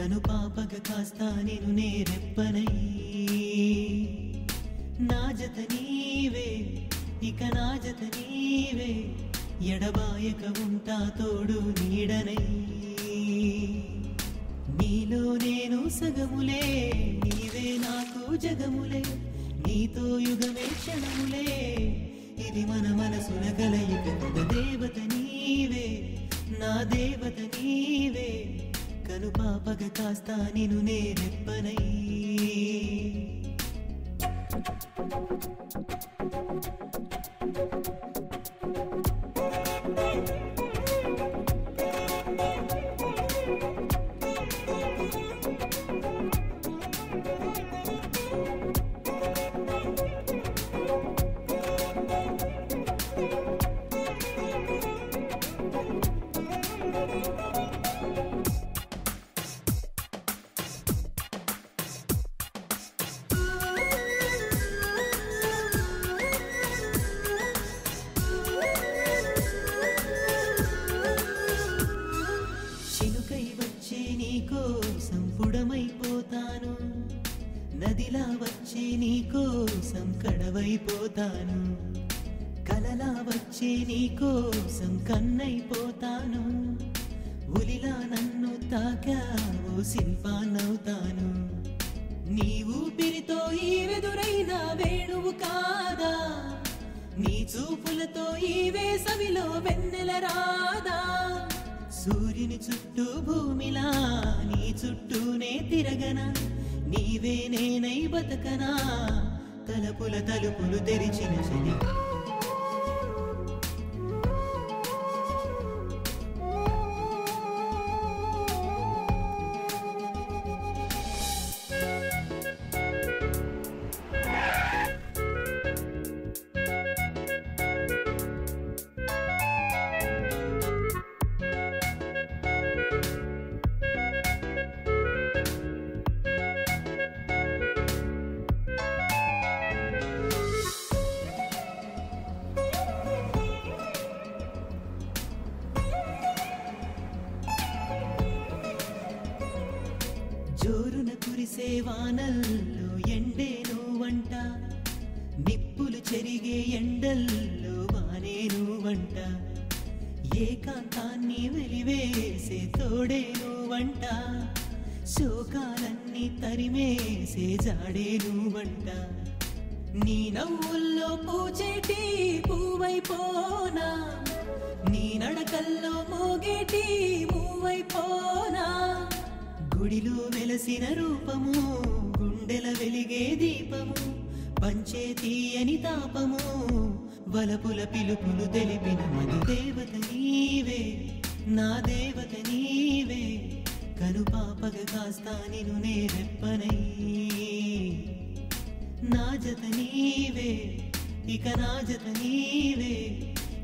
కను పాపగ కాస్తా నిను నేరెప్పనై నా జత నీవే ఇక నా జత నీవే ఎడబాయక ఉంటా తోడు నీడనై నీలో నేను సగములే నీవే నాకు జగములే నీతో యుగమే క్షణములే ఇది మన మనసుల కలయిక దేవత నీవే నా దేవత నీవే కను పాపగ కాస్తా నిను నేరెప్పనై సంపుడమైపోతాను నదిలా వచ్చే నీకోసం కడవైపోతాను కలలా వచ్చే నీకోసం కన్నైపోతాను ఉలిలా నన్ను తాకావో శిల్పాన్నవుతాను నీ ఊపిరితో ఈ వెదురైన వేణువు కాదా నీ చూపులతో ఈ వేసవిలో వెన్నెల రాదా సూర్యుని చుట్టూ భూమిలా నీ చుట్టూనే తిరగనా నీవే నేనై బతకనా తలుపుల తలుపులు తెరిచిన శని జోరున కురిసే వానల్లో ఎండే నువ్వంట నిప్పులు చెరిగే ఎండల్లో వానే నువ్వంట ఏకాంతాన్ని వెలివేసే తోడే నువ్వంట శోకాలన్నీ తరిమేసే జాడే నువ్వంట నీ నవ్వుల్లో పూచేటి పువ్వైపోనా నీ నడకల్లో మోగేటి మూవైపోనా గుడిలో వెలసిన రూపము గుండెల వెలిగే దీపము పంచే తీయని తాపము వలపుల పిలుపులు తెలిపిన మది దేవత నీవే నా దేవత నీవే కను పాపగ కాస్తా నిను నేరెప్పనై నా జత నీవే ఇక నా జత నీవే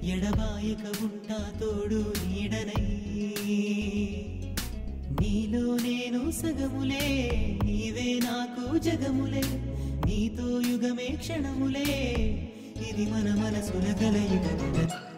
ఎడబాయక ఉంటా తోడు నీడనై నీలో నేను సగములే నీవే నాకు జగములే నీతో యుగమే క్షణములే ఇది మన మనసుల కలయిక